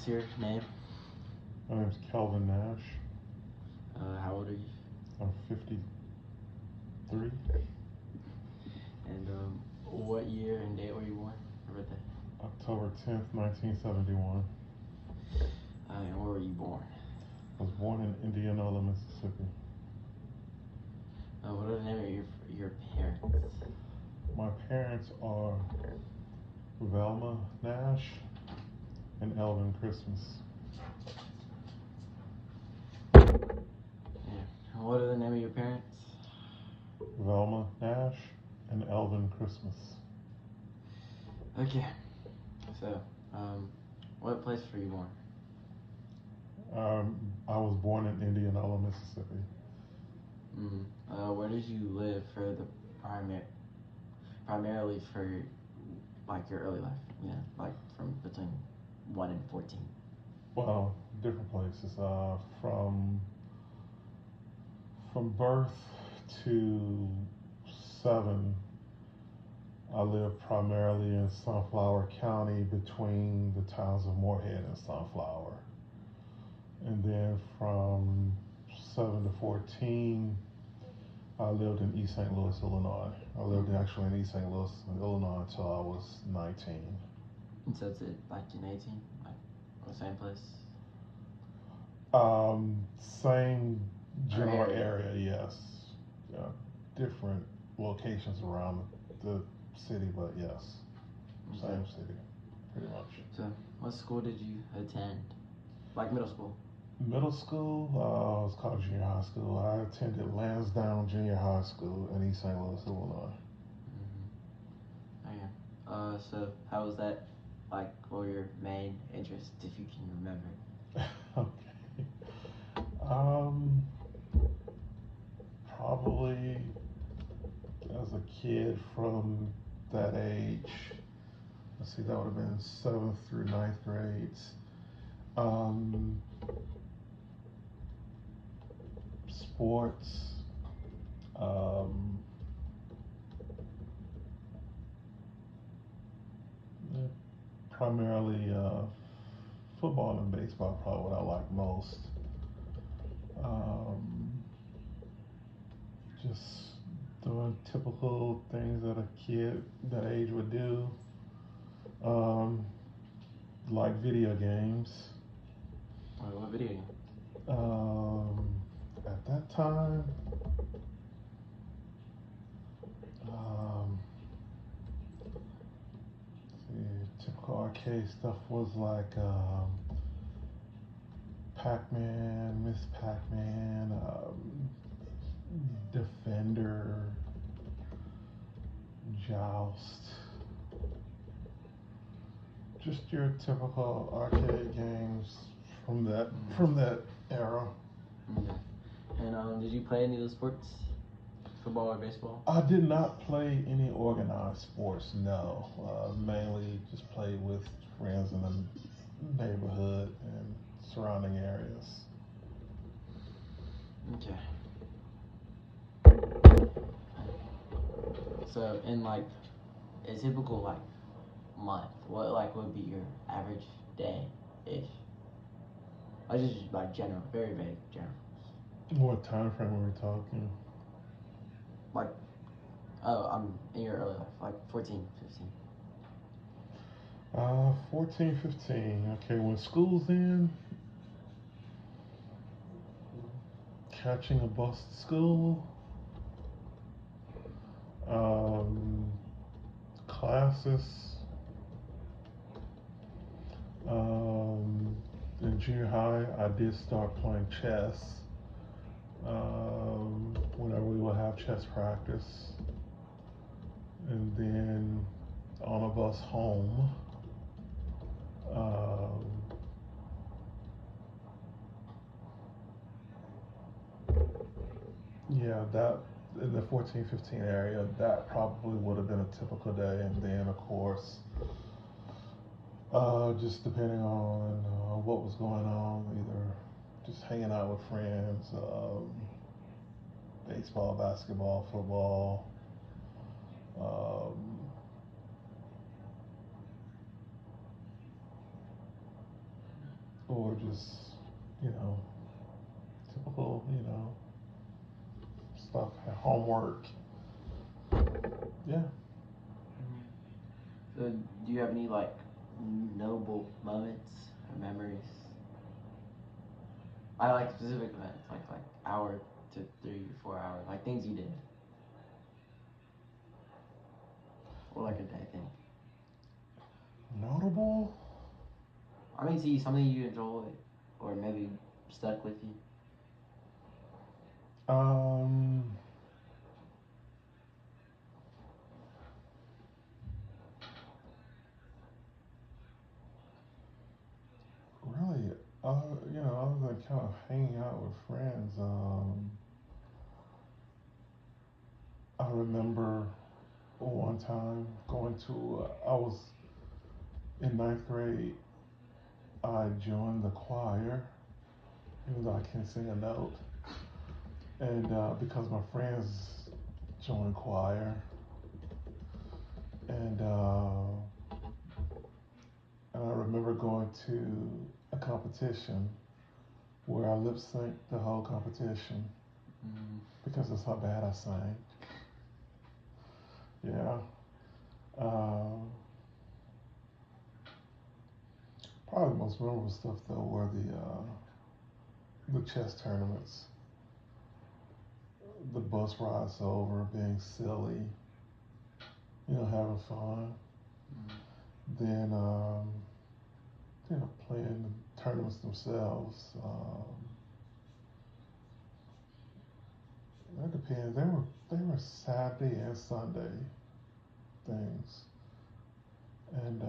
what's your name? My name's Kelvin Nash. How old are you? I'm 53. And what year and date were you born? Your birthday? October 10th, 1971. And where were you born? I was born in Indianola, Mississippi. What are the name of your parents? My parents are Velma Nash and Elvin Christmas. Yeah. And what are the name of your parents? Velma Nash and Elvin Christmas. Okay. So, what place were you born? I was born in Indianola, Mississippi. Where did you live for the primarily for like your early life? You know, like from between 1 and 14. Well, different places. From birth to 7, I lived primarily in Sunflower County between the towns of Moorhead and Sunflower. And then from 7 to 14, I lived in East St. Louis, Illinois. I lived actually in East St. Louis, Illinois until I was 19. And so it's like in 18, like the same place. Same general area, yes. Different locations around the city, but yes, same city, pretty much. So, what school did you attend? Like middle school? Middle school, it was called junior high school. I attended Lansdowne Junior High School in East St. Louis, Illinois. Okay. So how was that? Like, what were your main interests, if you can remember? Okay. Probably as a kid from that age, let's see, that would have been 7th through 9th grades. Sports, primarily football and baseball, probably what I like most. Just doing typical things that a kid that age would do. Like video games. What video game? At that time, typical arcade stuff was like Pac-Man, Miss Pac-Man, Defender, Joust. Just your typical arcade games from that era. Okay. And did you play any of the sports? Football or baseball? I did not play any organized sports, no. Mainly just played with friends in the neighborhood and surrounding areas. Okay. So in like a typical like month, what like would be your average day-ish? I just like general, very vague general. What time frame are we talking? Like, I'm in your early life, like 14, 15. 14, 15. Okay, when school's in, catching a bus to school, classes, in junior high, I did start playing chess. Whenever we would have chess practice, and then on a bus home, yeah, that in the 14, 15 area, that probably would have been a typical day. And then, of course, just depending on what was going on, either just hanging out with friends, baseball, basketball, football. or just, you know, typical, stuff, homework. Yeah. So, do you have any like notable moments or memories? I like specific events, like hour to 3 or 4 hours, like things you did, or like a day thing. Notable? I mean, see something you enjoy, or maybe stuck with you. Um, really, other than kind of hanging out with friends, I remember one time I was in ninth grade, I joined the choir, even though I can't sing a note. And because my friends joined choir, and I remember going to a competition where I lip synced the whole competition Mm. because that's how bad I sang. Yeah. Um, Probably the most memorable stuff though were the chess tournaments, the bus rides over, being silly, having fun. Mm. Then playing the tournaments themselves. That depends. They were Saturday and Sunday things, and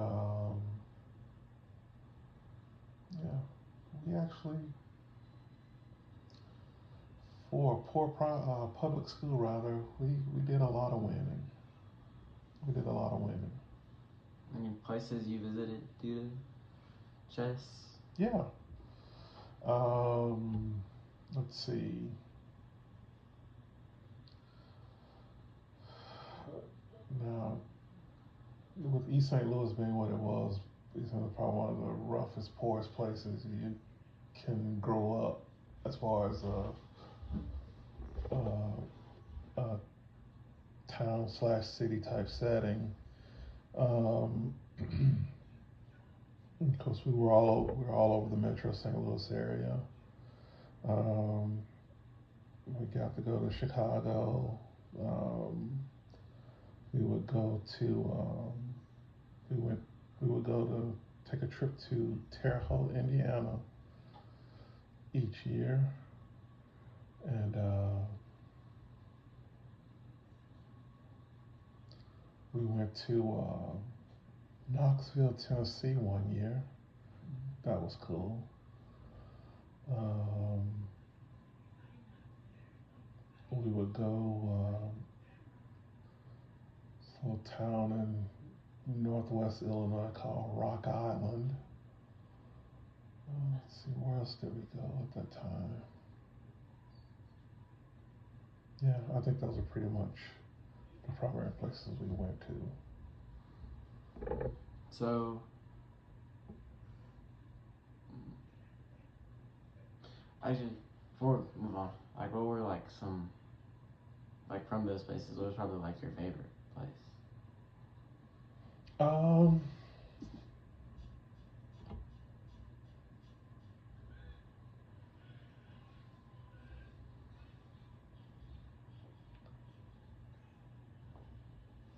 yeah, we actually for a public school rather, we did a lot of winning. We did a lot of winning. Any places you visited due to chess? Yeah. Um, let's see. Now, with East St. Louis being what it was, East St. Louis probably one of the roughest, poorest places you can grow up as far as a town slash city type setting. Um, of course, we were all over the Metro St. Louis area. Um, we got to go to Chicago. Um, we would go to we went we would go to take a trip to Terre Haute, Indiana each year, and we went to Knoxville, Tennessee one year. That was cool. Um, we would go this little town in northwest Illinois called Rock Island. Let's see, where else did we go at that time? Yeah, I think those are pretty much the primary places we went to. So, actually, before we move on, like, what were like some, like, from those places, what was probably like your favorite place? Um,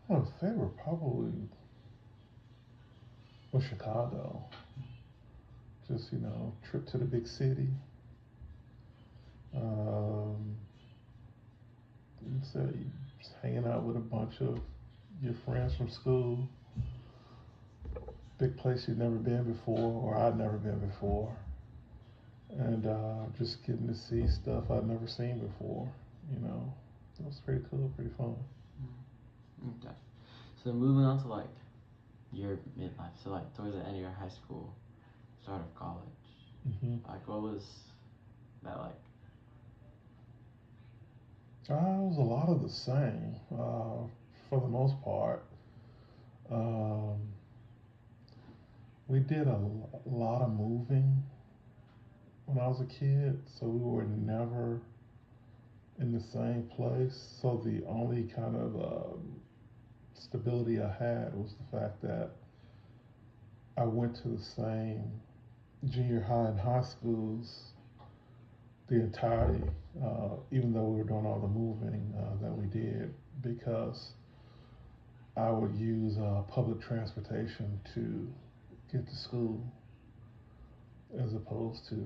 my favorite probably was Chicago. Just trip to the big city. Um, so just hanging out with a bunch of your friends from school. Big place you'd never been before, or I'd never been before, and just getting to see stuff I'd never seen before. It was pretty cool, pretty fun. Okay. So moving on to like your midlife, so like towards the end of your high school, start of college, like what was that like? It was a lot of the same, for the most part. Um, we did a lot of moving. when I was a kid, so we were never in the same place. So the only kind of stability I had was the fact that I went to the same junior high and high schools the entirety, even though we were doing all the moving that we did, because I would use public transportation to get to school as opposed to,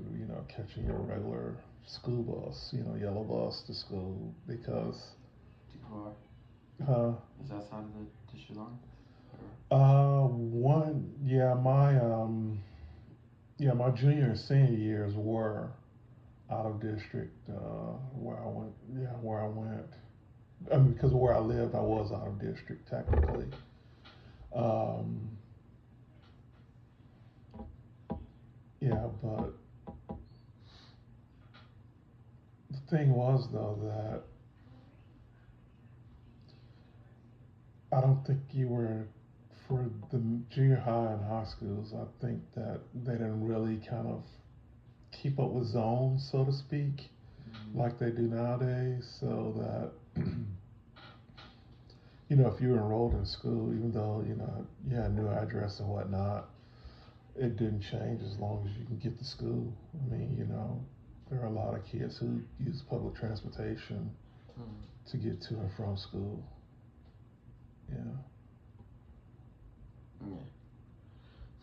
catching your regular school bus, yellow bus to school because, Too far. uh, Is that side of the district line? my junior and senior years were out of district, where I went, where I went. I mean, because of where I lived, I was out of district technically. Um, but the thing was though that I don't think you were for the junior high and high schools. I think that they didn't really kind of keep up with zones, so to speak, like they do nowadays. So that if you were enrolled in school, even though you had a new address and whatnot, it didn't change as long as you can get to school. I mean, there are a lot of kids who use public transportation to get to and from school. Yeah. Yeah.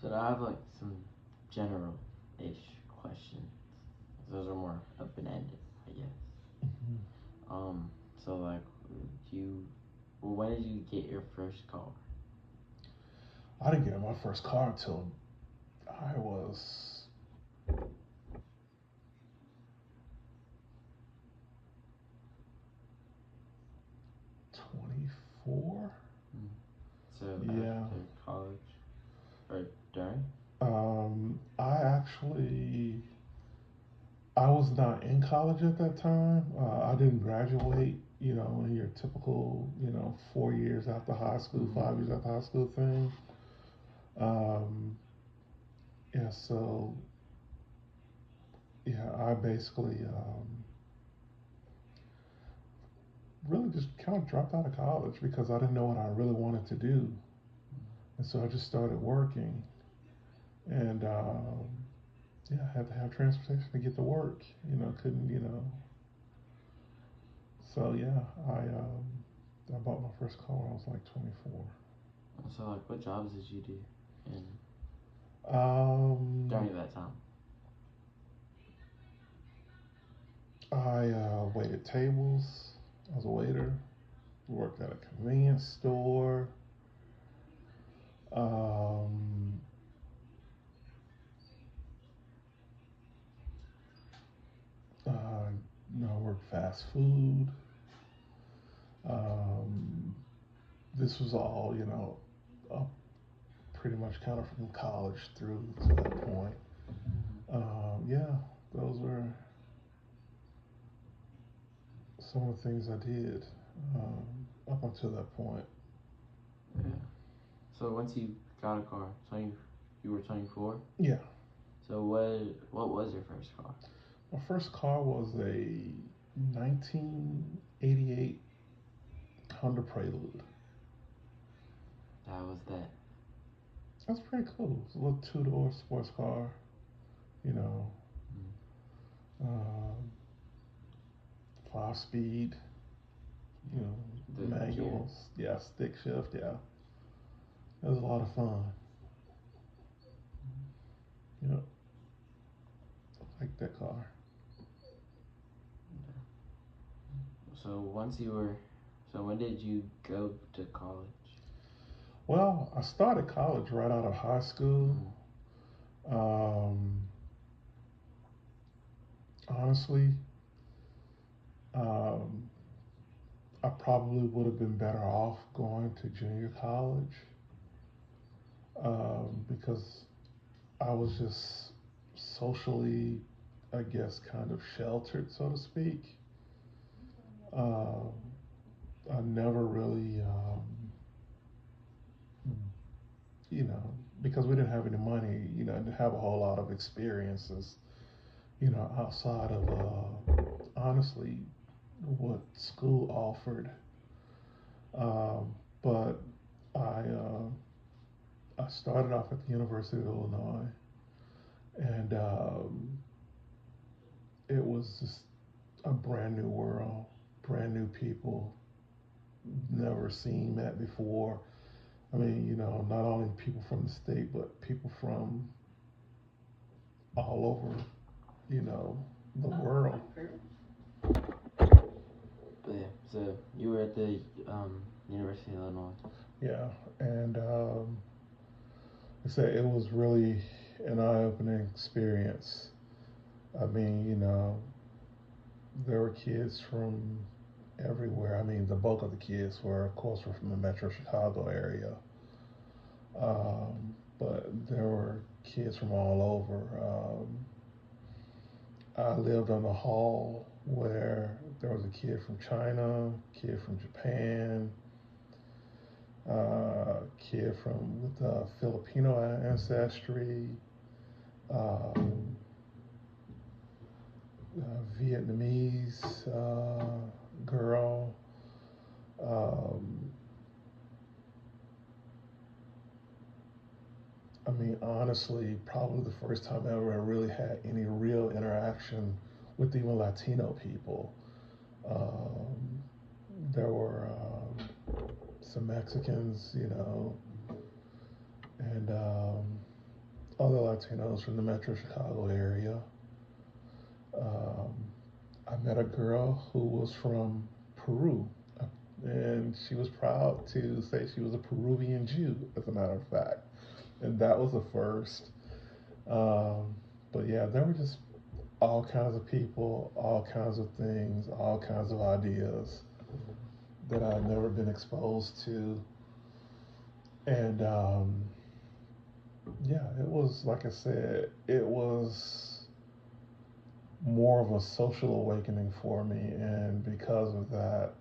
So I have like some general-ish questions. Those are more open-ended, I guess. Mm-hmm. So like, when did you get your first car? I didn't get my first car until I was 24. So yeah. After college or during? I was not in college at that time. I didn't graduate, in your typical, 4 years after high school, 5 years after high school thing. So I basically really just kind of dropped out of college because I didn't know what I really wanted to do, and so I just started working, and I had to have transportation to get to work. Couldn't. So I bought my first car when I was like 24. So like, what jobs did you do during that time? I waited tables. I was a waiter. Worked at a convenience store. I worked fast food. This was all, pretty much kind of from college through to that point. Those were some of the things I did up until that point. Yeah. So once you got a car, you were 24? Yeah. So what was your first car? My first car was a 1988 Honda Prelude. How was that? That's pretty cool. It's a little two-door sports car, you know. 5-speed, manuals. Gear. Yeah, stick shift. Yeah, it was a lot of fun. Yep, I like that car. So when did you go to college? Well, I started college right out of high school. Honestly, I probably would have been better off going to junior college because I was just socially, I guess, kind of sheltered, so to speak. I never really, because we didn't have any money, didn't have a whole lot of experiences. outside of honestly what school offered. But I started off at the University of Illinois, and it was just a brand new world, brand new people, never seen, met before. I mean, not only people from the state, but people from all over, the world. But yeah, so you were at the University of Illinois. Yeah, and I say it was really an eye-opening experience. I mean, there were kids from everywhere. I mean, the bulk of the kids were, of course, were from the Metro Chicago area. But there were kids from all over. I lived on the hall where there was a kid from China, kid from Japan, kid from with Filipino ancestry, Vietnamese girl. I mean, honestly, probably the first time ever I really had any real interaction with even Latino people. Um, there were some Mexicans, and other Latinos from the Metro Chicago area. Um, I met a girl who was from Peru, and she was proud to say she was a Peruvian Jew, as a matter of fact. And that was a first. But yeah, there were just all kinds of people, all kinds of things, all kinds of ideas that I've never been exposed to. And yeah, it was, like I said, it was more of a social awakening for me. And because of that,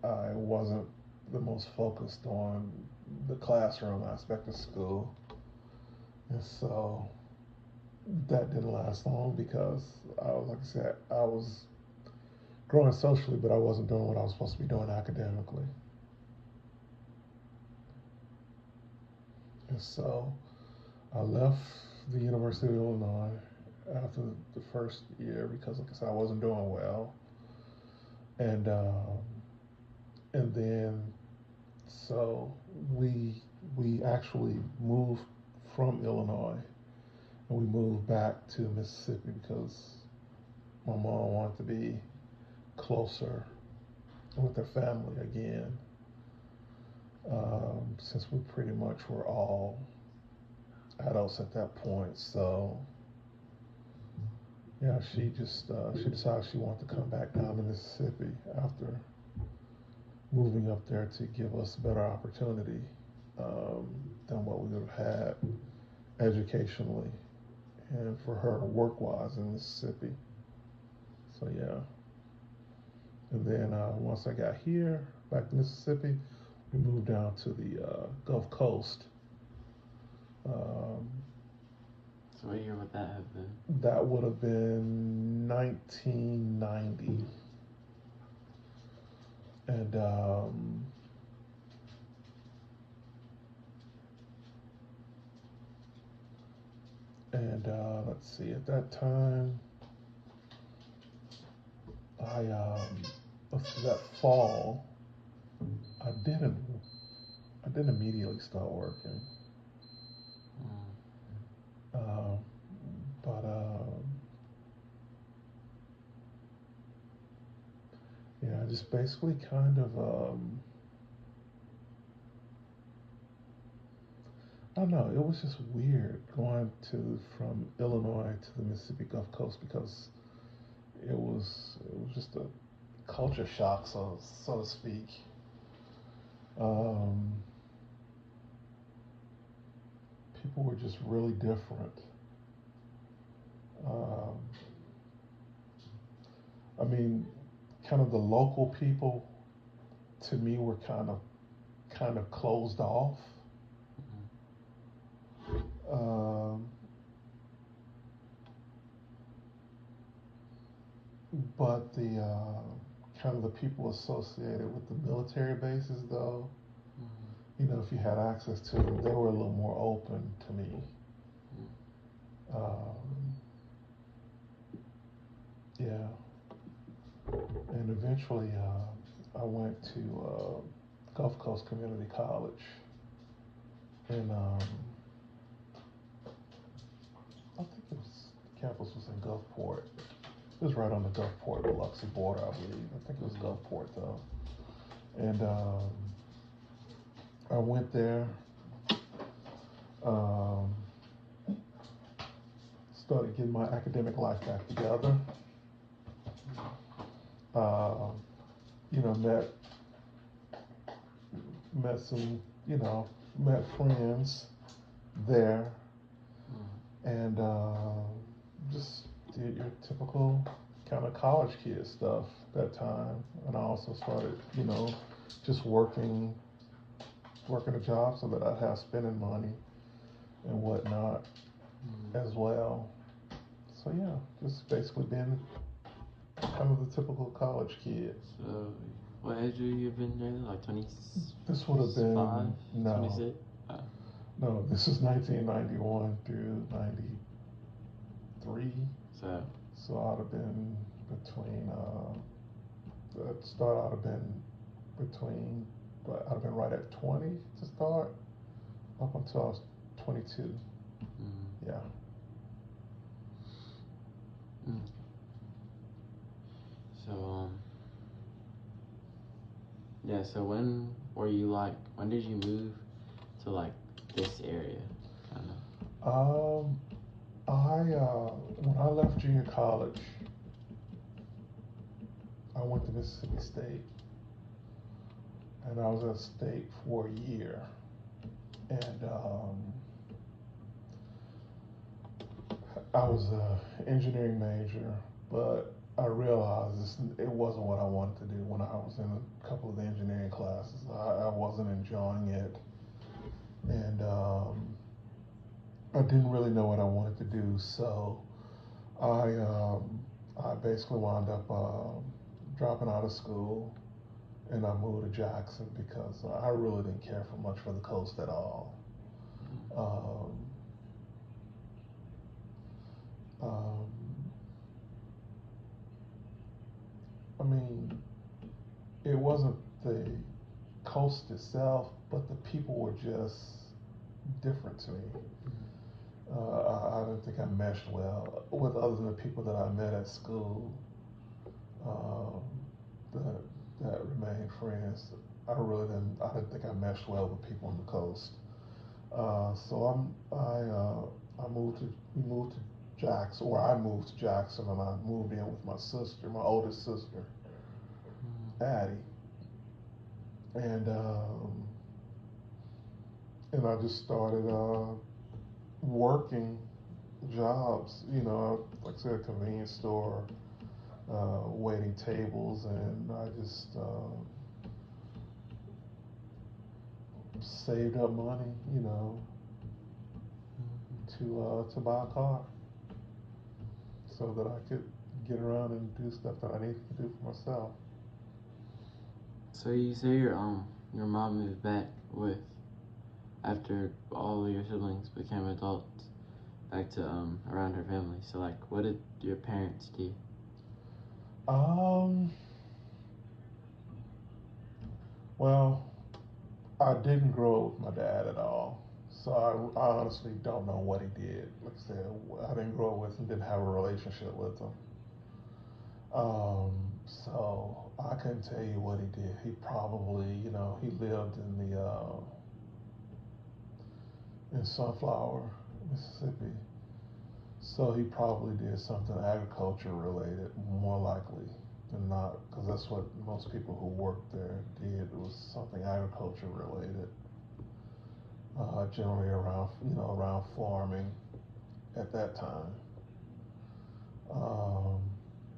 I wasn't the most focused on the classroom aspect of school. And so that didn't last long because like I said, I was growing socially, but I wasn't doing what I was supposed to be doing academically. And so I left the University of Illinois after the first year because, like I said, I wasn't doing well. And then so we actually moved from Illinois and we moved back to Mississippi because my mom wanted to be closer with her family again. Since we pretty much were all adults at that point, so yeah, she decided she wanted to come back down to Mississippi after moving up there to give us a better opportunity than what we would have had educationally and for her work-wise in Mississippi. So yeah, and then once I got here back to Mississippi, we moved down to the Gulf Coast. So what year would that have been? That would have been 1990. And let's see, at that time, that fall, I didn't immediately start working. But yeah, just basically kind of I don't know. It was just weird going from Illinois to the Mississippi Gulf Coast because it was just a culture shock, so to speak. Um, People were just really different. Um, I mean, kind of the local people to me were kind of closed off. Um, but the kind of the people associated with the military bases, though, you know, if you had access to them, they were a little more open to me. Yeah. And eventually, I went to Gulf Coast Community College, and I think it was the campus was in Gulfport. It was right on the Gulfport Biloxi border, I believe. I think it was Gulfport though. And I went there, um, started getting my academic life back together. You know, met some, you know, met friends there, and just did your typical kind of college kid stuff that time. And I also started, you know, just working a job so that I'd have spending money and whatnot as well. So yeah, just basically been kind of the typical college kid. So, what age have you been there? Like 20? This would have been 26? No, this is 1991 through 93. So I'd have been between. That start I'd have been between. I'd have been right at 20 to start, up until I was 22. Yeah. So yeah. So when were you like? When did you move to like this area? When I left junior college, I went to Mississippi State, and I was at State for a year, and I was an engineering major, but I realized it wasn't what I wanted to do when I was in a couple of the engineering classes. I wasn't enjoying it, and I didn't really know what I wanted to do, so I basically wound up dropping out of school, and I moved to Jackson because I really didn't care for much for the coast at all. I mean, it wasn't the coast itself, but the people were just different to me. I didn't think I meshed well with other than the people that I met at school that remained friends. I didn't think I meshed well with people on the coast. So we moved to Jackson, or I moved to Jackson, and I moved in with my sister, my oldest sister, Addie, and I just started working jobs, you know, like I said, a convenience store, waiting tables, and I just saved up money, you know, to buy a car, so that I could get around and do stuff that I needed to do for myself. So you say your mom moved back after all of your siblings became adults, back to around her family. So like, what did your parents do? Well, I didn't grow up with my dad at all, so I honestly don't know what he did. Like I said, I didn't grow up with him, didn't have a relationship with him. So I couldn't tell you what he did. He probably, you know, he lived in Sunflower, Mississippi. So he probably did something agriculture related, more likely than not, because that's what most people who worked there did. It was something agriculture related, generally around farming at that time.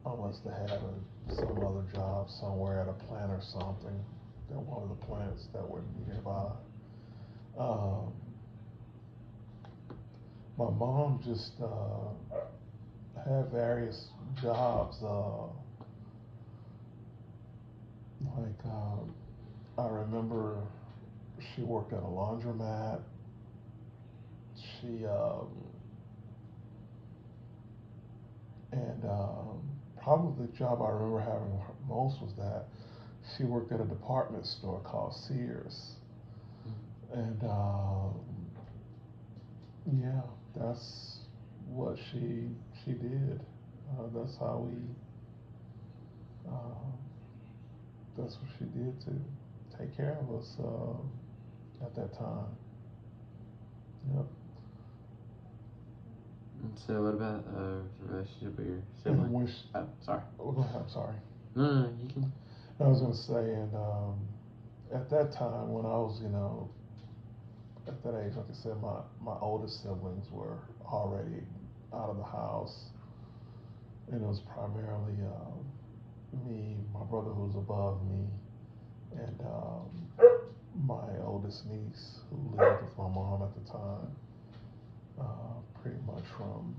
Unless they had some other job somewhere at a plant or something, at one of the plants that were nearby. My mom just had various jobs. Like, I remember she worked at a laundromat. She, and probably the job I remember having most was that she worked at a department store called Sears. And yeah, that's what she did. That's how we. Uh, that's what she did to take care of us at that time. Yep. So what about the relationship with your And sibling? when Oh, sorry. oh, go ahead. I'm sorry. No, you can. I was gonna say, and at that time when I was, at that age, like I said, my oldest siblings were already out of the house, and it was primarily me, my brother who was above me, and my oldest niece who lived with my mom at the time, pretty much from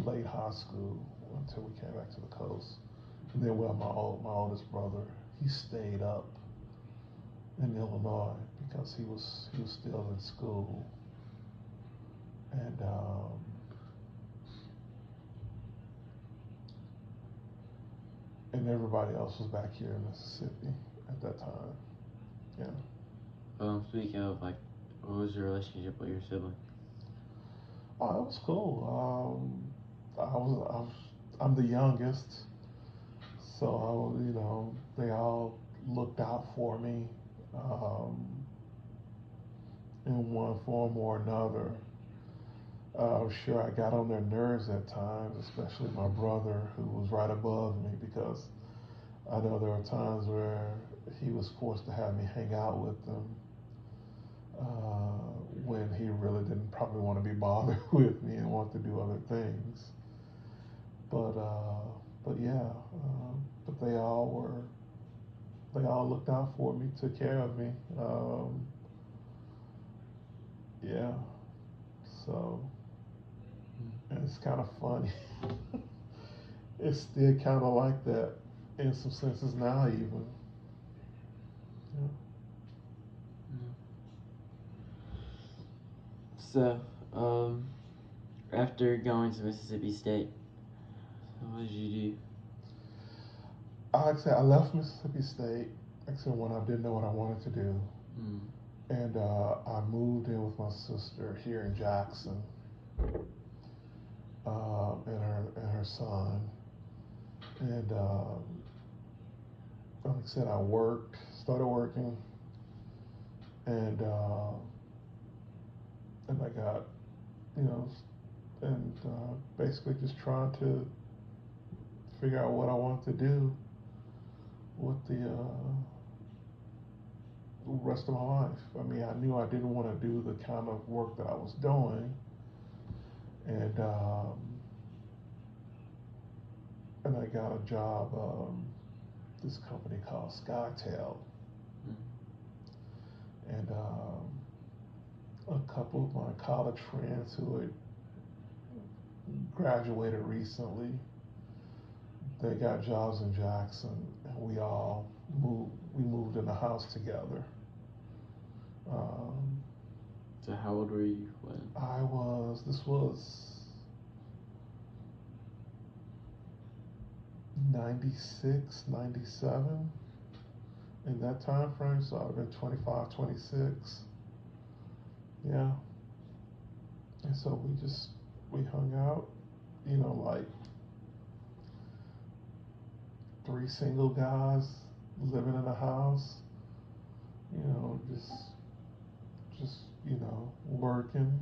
late high school until we came back to the coast. And then, well, my oldest brother, he stayed up in Illinois because he was still in school, and everybody else was back here in Mississippi at that time. Yeah. Speaking of like, what was your relationship with your sibling? Oh, it was cool. I'm the youngest, so they all looked out for me in one form or another. I'm sure I got on their nerves at times, especially my brother who was right above me, because I know there were times where he was forced to have me hang out with them when he really didn't probably want to be bothered with me and want to do other things. But yeah, but they all looked out for me, took care of me. Yeah, so and it's kind of funny. It's still kind of like that in some senses now, even. Yeah. So, after going to Mississippi State, what did you do? Like I said, I left Mississippi State. Like I said, when I didn't know what I wanted to do, Mm. and I moved in with my sister here in Jackson, and her son, and like I said, started working, and I got, you know, and basically just trying to figure out what I wanted to do with the rest of my life. I mean, I knew I didn't want to do the kind of work that I was doing, and I got a job this company called SkyTel, and a couple of my college friends who had graduated recently, they got jobs in Jackson, and we all moved in the house together. So how old were you when? This was 96, 97, in that time frame, so I'd have been 25, 26. Yeah. And so we hung out, like three single guys living in a house, just working,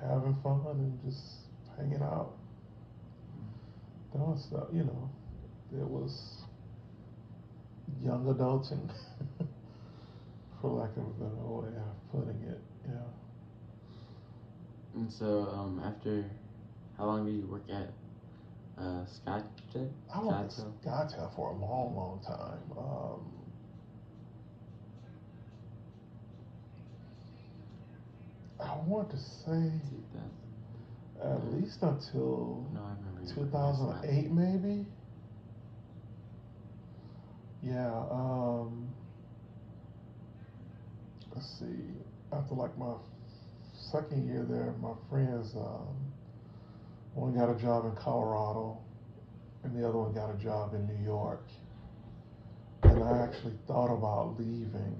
having fun, and just hanging out, doing stuff. It was young adulting, for lack of a better way of putting it. Yeah. And so, after, how long did you work at SkyTel? I worked at SkyTel for a long, long time. I want to say at least until no, I remember 2008, maybe. Yeah. Let's see. After like my second year there, my friends one got a job in Colorado, and the other one got a job in New York. And I actually thought about leaving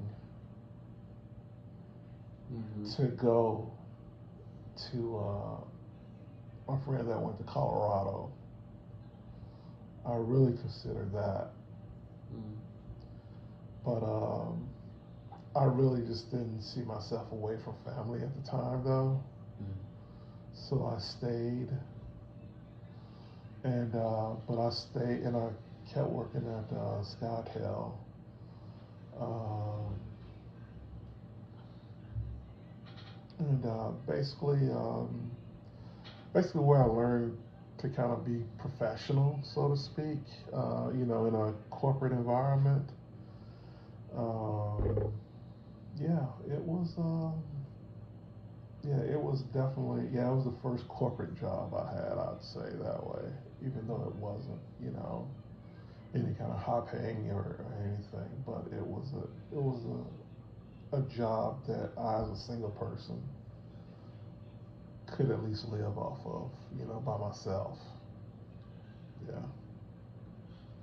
to go to my friend that went to Colorado. I really considered that, but I really just didn't see myself away from family at the time, though. So I stayed, and but I stayed and I kept working at SkyTel. Um, and basically where I learned to kind of be professional, so to speak, in a corporate environment. Um, yeah, it was. Yeah, it was definitely. Yeah, it was the first corporate job I had. I'd say that way, even though it wasn't, any kind of high paying or anything. But it was a job that I, as a single person, could at least live off of, by myself. Yeah.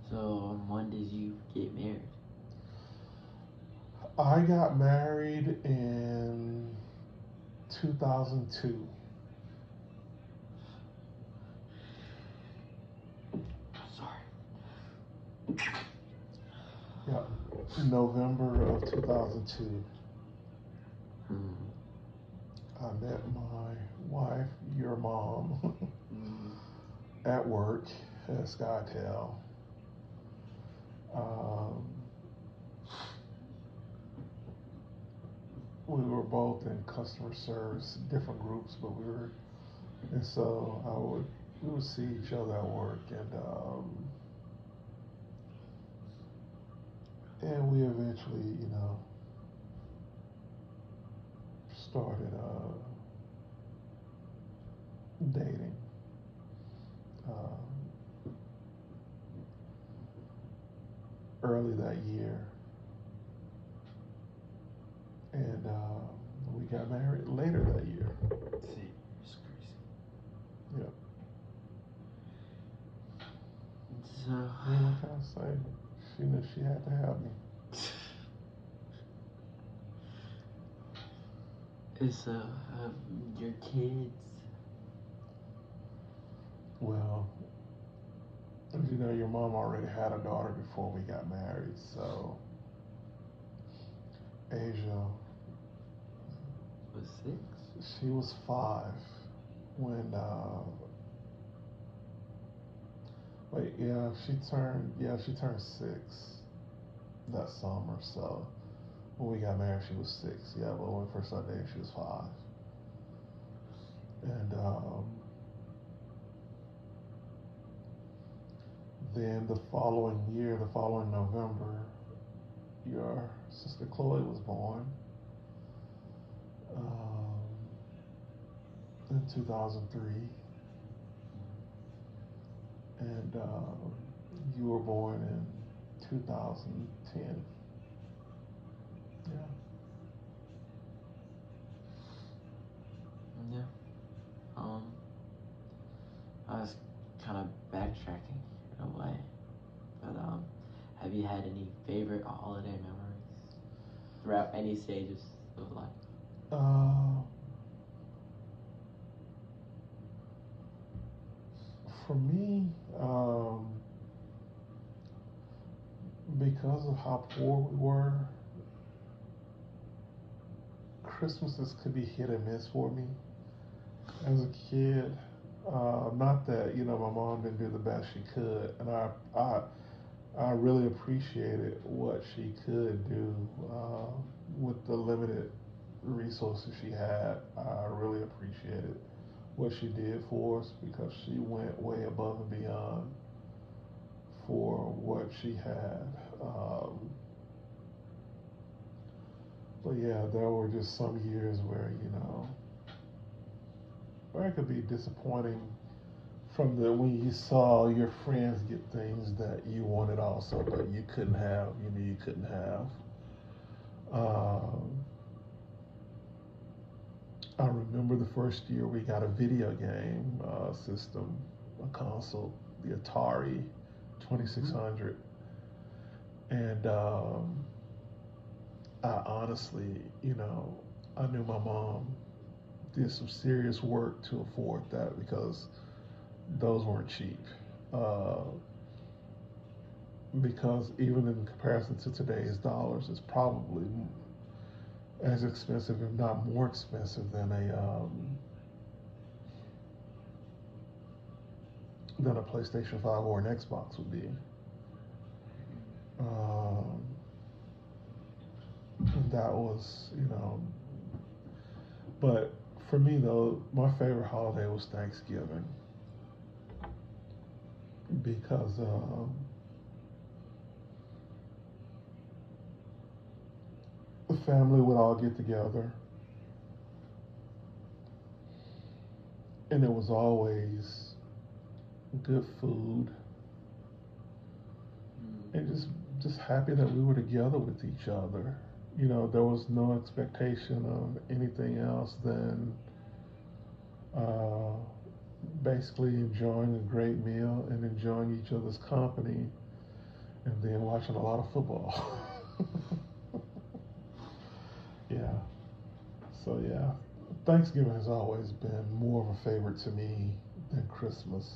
So when did you get married? I got married in 2002. Sorry. Yeah, November of 2002. I met my wife, your mom, at work at SkyTel. Um, we were both in customer service, different groups, but and so we would see each other at work, and we eventually, started dating. Um, Early that year, and we got married later that year. See, it's crazy. Yep. So, What can I say? She knew she had to have me. so your kids? Well, as you know, your mom already had a daughter before we got married, so Asia, Was 6? she was 5 when, wait, she turned 6 that summer, so when we got married, she was 6, yeah, but when we first started dating, she was 5. And then the following year, the following November, your sister Chloe was born in 2003, and you were born in 2010. Yeah. Yeah. I was kind of backtracking in a way, but have you had any favorite holiday memories throughout any stages of life? Uh, for me, because of how poor we were, Christmases could be hit and miss for me as a kid. Not that my mom didn't do the best she could, and I really appreciated what she could do with the limited resources she had. I really appreciated what she did for us because she went way above and beyond for what she had. But yeah, there were just some years where it could be disappointing from the when you saw your friends get things that you wanted also, but you couldn't have, you knew you couldn't have. Um, I remember the first year we got a video game system, a console, the Atari 2600, and I honestly, I knew my mom did some serious work to afford that because those weren't cheap. Uh, because even in comparison to today's dollars, it's probably as expensive, if not more expensive, than a PlayStation 5 or an Xbox would be. Um, and that was, but for me though, my favorite holiday was Thanksgiving because the family would all get together, and it was always good food, and just happy that we were together with each other. There was no expectation of anything else than uh, basically enjoying a great meal and enjoying each other's company, and then watching a lot of football. Yeah. So yeah, Thanksgiving has always been more of a favorite to me than Christmas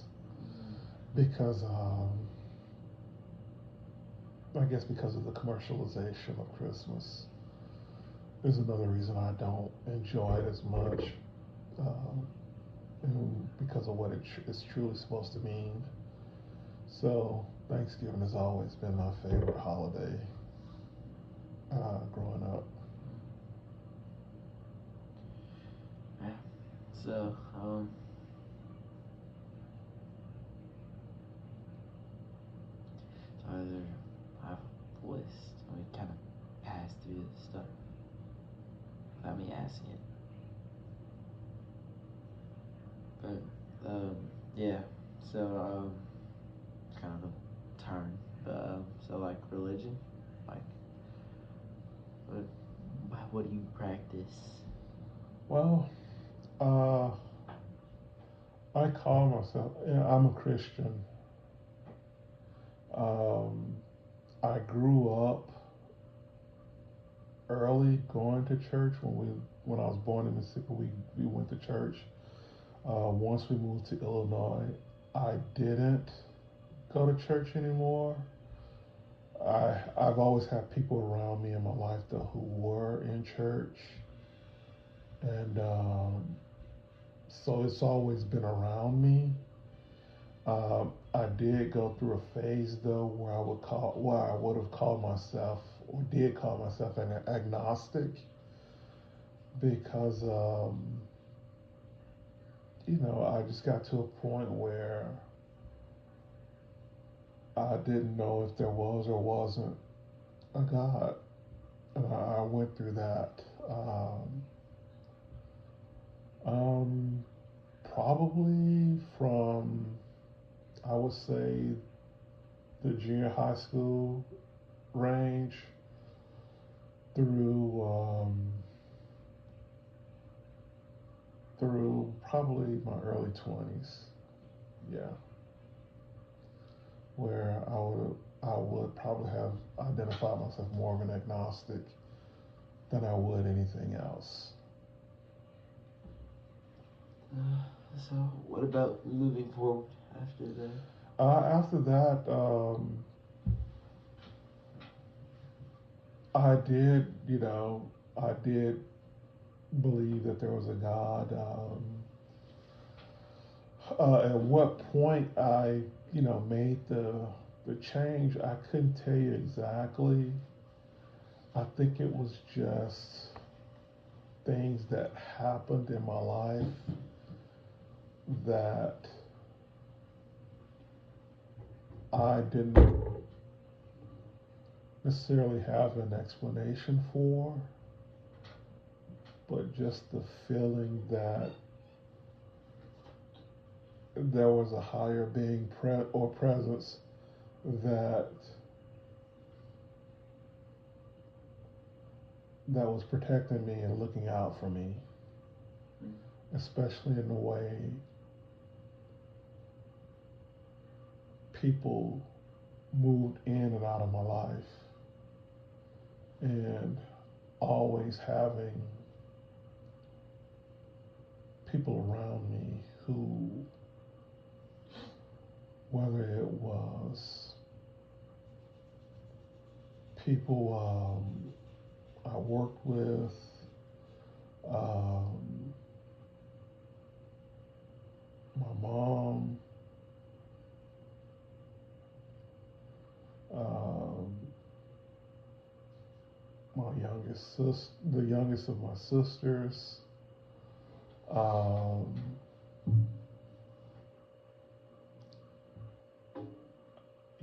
because I guess because of the commercialization of Christmas is another reason I don't enjoy it as much, and because of what it's truly supposed to mean. So Thanksgiving has always been my favorite holiday growing up. Yeah. So, I have a list. We kind of passed through this stuff without me asking it. But, yeah. So, kind of a turn. But, so, like, religion? Like, what do you practice? Well, uh, I call myself, I'm a Christian. Um, I grew up early going to church when I was born in Mississippi. We went to church. Once we moved to Illinois, I didn't go to church anymore. I've always had people around me in my life though who were in church, and so it's always been around me. I did go through a phase though where I would have called myself or did call myself an agnostic because I just got to a point where I didn't know if there was or wasn't a God, and I went through that. Um, Probably from, I would say, the junior high school range through probably my early 20s. Yeah, where I would probably have identified myself more of an agnostic than I would anything else. So, what about moving forward after that? After that, I did, I did believe that there was a God. At what point I, made the change, I couldn't tell you exactly. I think it was just things that happened in my life that I didn't necessarily have an explanation for, but just the feeling that there was a higher being or presence that was protecting me and looking out for me, especially in the way people moved in and out of my life, and always having people around me who, whether it was people I worked with, my mom, my youngest sister, the youngest of my sisters,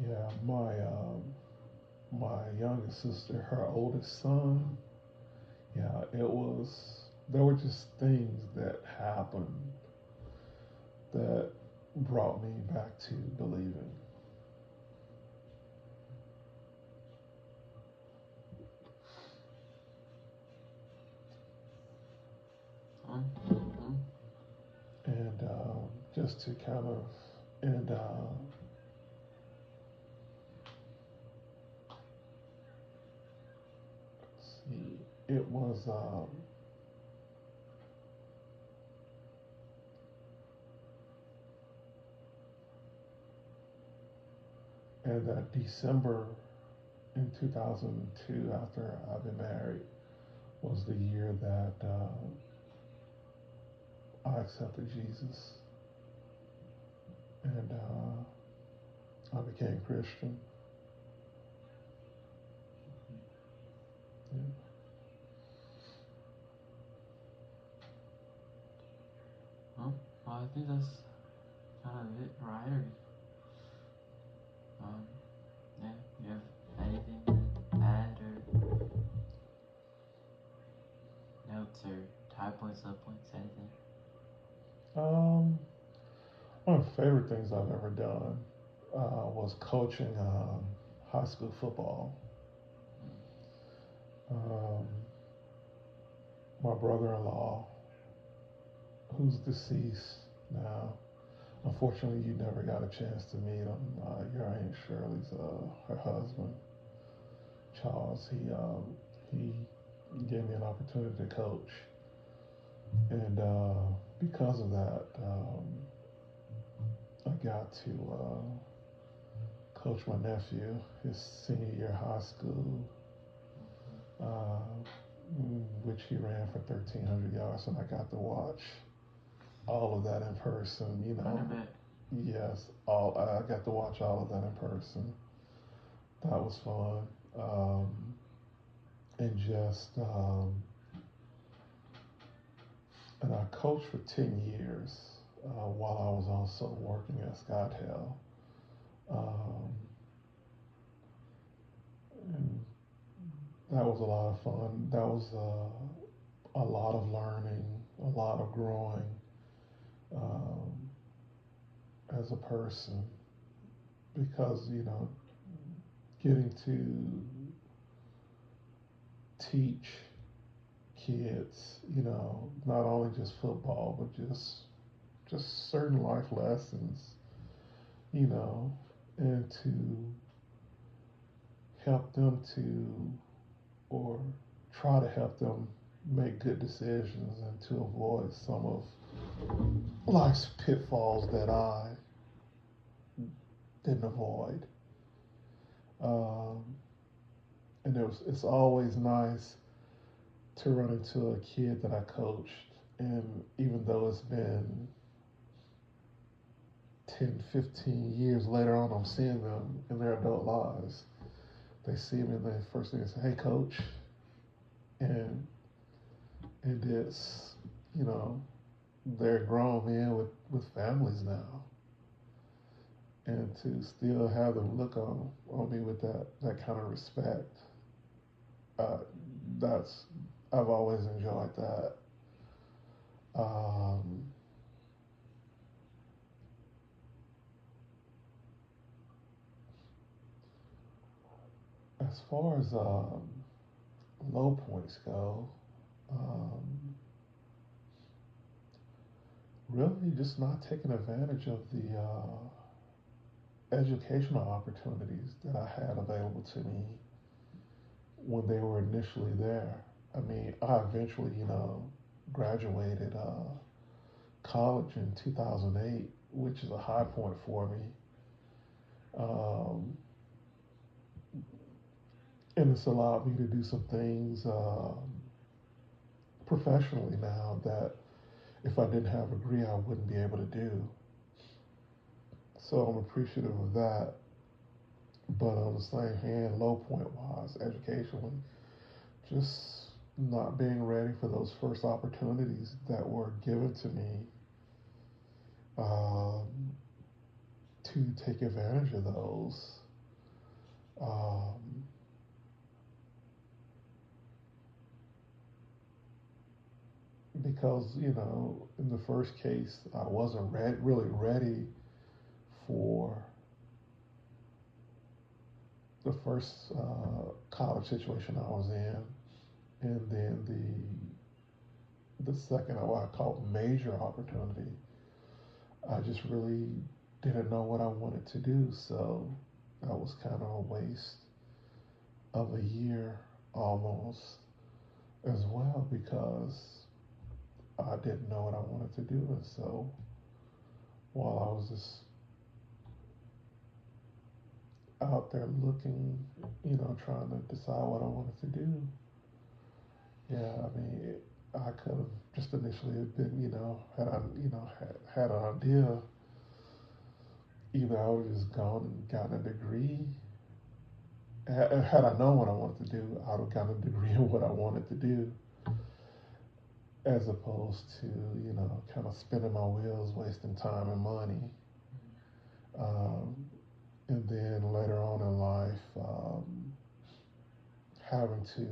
yeah, my youngest sister, her oldest son. Yeah, there were just things that happened that brought me back to believing. And just to kind of, and let's see, it was, and that December in 2002, after I've been married, was the year that I accepted Jesus, and I became Christian. Yeah. Well, I think that's kind of it, right? Yeah, you have anything to add or notes or high points, low points, anything? One of the favorite things I've ever done was coaching high school football. My brother-in-law, who's deceased now, unfortunately, you never got a chance to meet him. Your Aunt Shirley's her husband, Charles. He gave me an opportunity to coach, and because of that, I got to coach my nephew his senior year of high school, which he ran for 1,300 yards, and I got to watch all of that in person. You know, yes, I got to watch all of that in person. That was fun, and just and I coached for 10 years while I was also working at ScotHealth. And that was a lot of fun. That was a lot of learning, a lot of growing um, as a person, because getting to teach kids, not only just football, but just certain life lessons, and to help them to, or try to help them make good decisions and to avoid some of life's pitfalls that I didn't avoid. And it's always nice to run into a kid that I coached, and even though it's been 10, 15 years later on, I'm seeing them in their adult lives. They see me and the first thing they say, "Hey, coach," and it's they're grown men with families now, and to still have them look on me with that kind of respect, that's I've always enjoyed that. As far as low points go, um, really just not taking advantage of the educational opportunities that I had available to me when they were initially there. I mean, I eventually, graduated college in 2008, which is a high point for me. Um, and it's allowed me to do some things professionally now that if I didn't have a degree, I wouldn't be able to do. So I'm appreciative of that. But on the same hand, low point wise, educationally, just not being ready for those first opportunities that were given to me um, to take advantage of those. Um, because, in the first case, I wasn't really ready for the first college situation I was in, and then the second, what I call major opportunity, I just really didn't know what I wanted to do, so that was kind of a waste of a year almost as well because I didn't know what I wanted to do, and so while I was just out there looking, trying to decide what I wanted to do. Yeah, I mean, I could have just initially been, had an idea. Either I would have just gone and gotten a degree. Had I known what I wanted to do, I would have gotten a degree in what I wanted to do, as opposed to, kind of spinning my wheels, wasting time and money. Um, and then later on in life, having to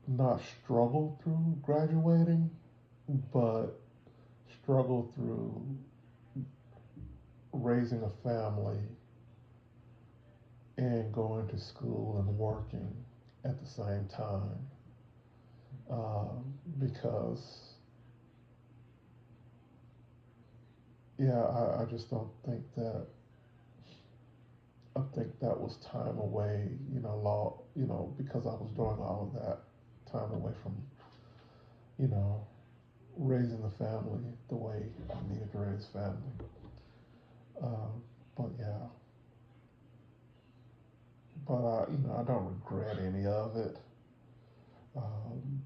not struggle through graduating, but struggle through raising a family and going to school and working at the same time. Because, yeah, I just don't think that, I think that was time away, because I was doing all of that time away from, you know, raising the family the way I needed to raise family. But yeah, but I don't regret any of it. Um,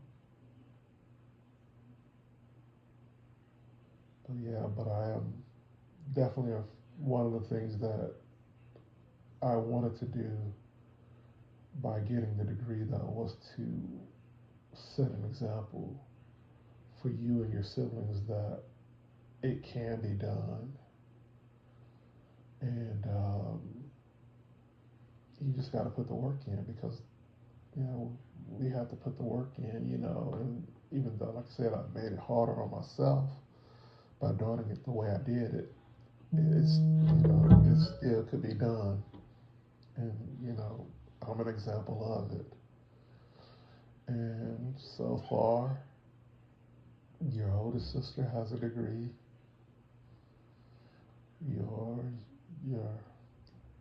but yeah, but I am definitely one of the things that I wanted to do by getting the degree though was to set an example for you and your siblings that it can be done, and you just got to put the work in because we have to put the work in, and even though, like I said, I made it harder on myself by doing it the way I did it, it still could be done, and I'm an example of it. And so far, your oldest sister has a degree. Your your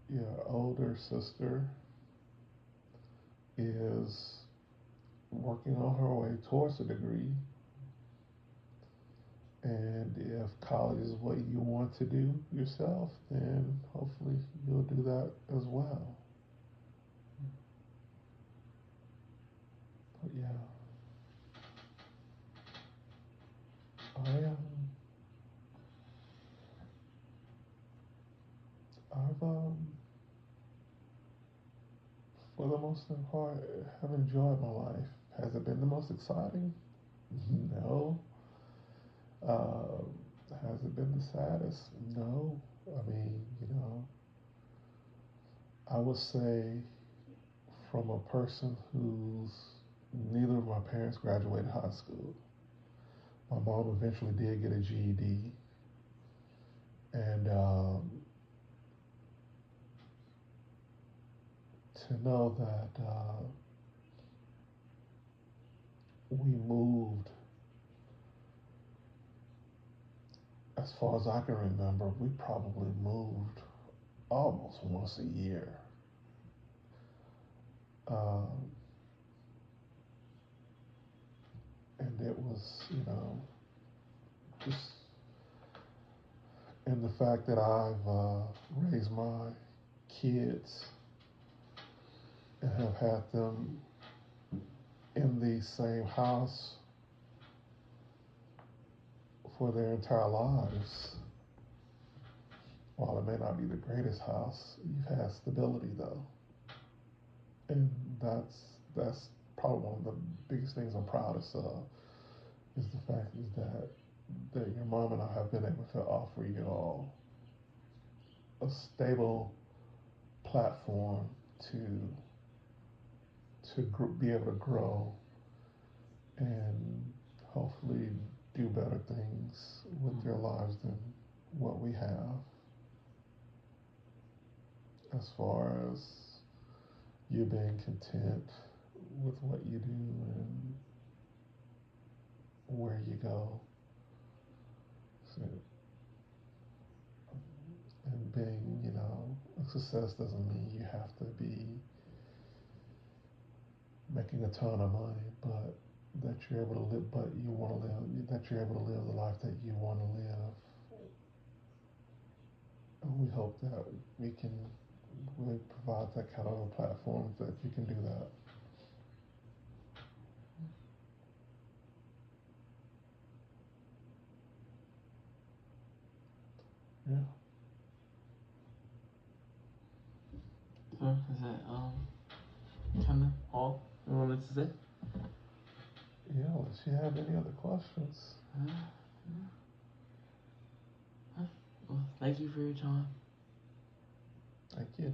your older sister is working on her way towards a degree. And if college is what you want to do yourself, then hopefully you'll do that as well. But yeah, I've for the most part have enjoyed my life. Has it been the most exciting? No. Uh, has it been the saddest? No. I mean, I would say from a person who's neither of my parents graduated high school. My mom eventually did get a GED, and to know that we moved, as far as I can remember, we probably moved almost once a year. And it was, just in the fact that I've raised my kids and have had them in the same house for their entire lives. While it may not be the greatest house, you've had stability though. And that's probably one of the biggest things I'm proudest of, is the fact is that your mom and I have been able to offer you all a stable platform to be able to grow and hopefully do better things with your lives than what we have, as far as you being content with what you do and where you go. So, and being, a success doesn't mean you have to be making a ton of money, but that you're able to live, that you're able to live the life that you want to live. And we hope that we can really provide that kind of a platform that you can do that. Yeah. So is that kind of all you wanted to say? Yeah, unless you have any other questions. Well, thank you for your time. Thank you.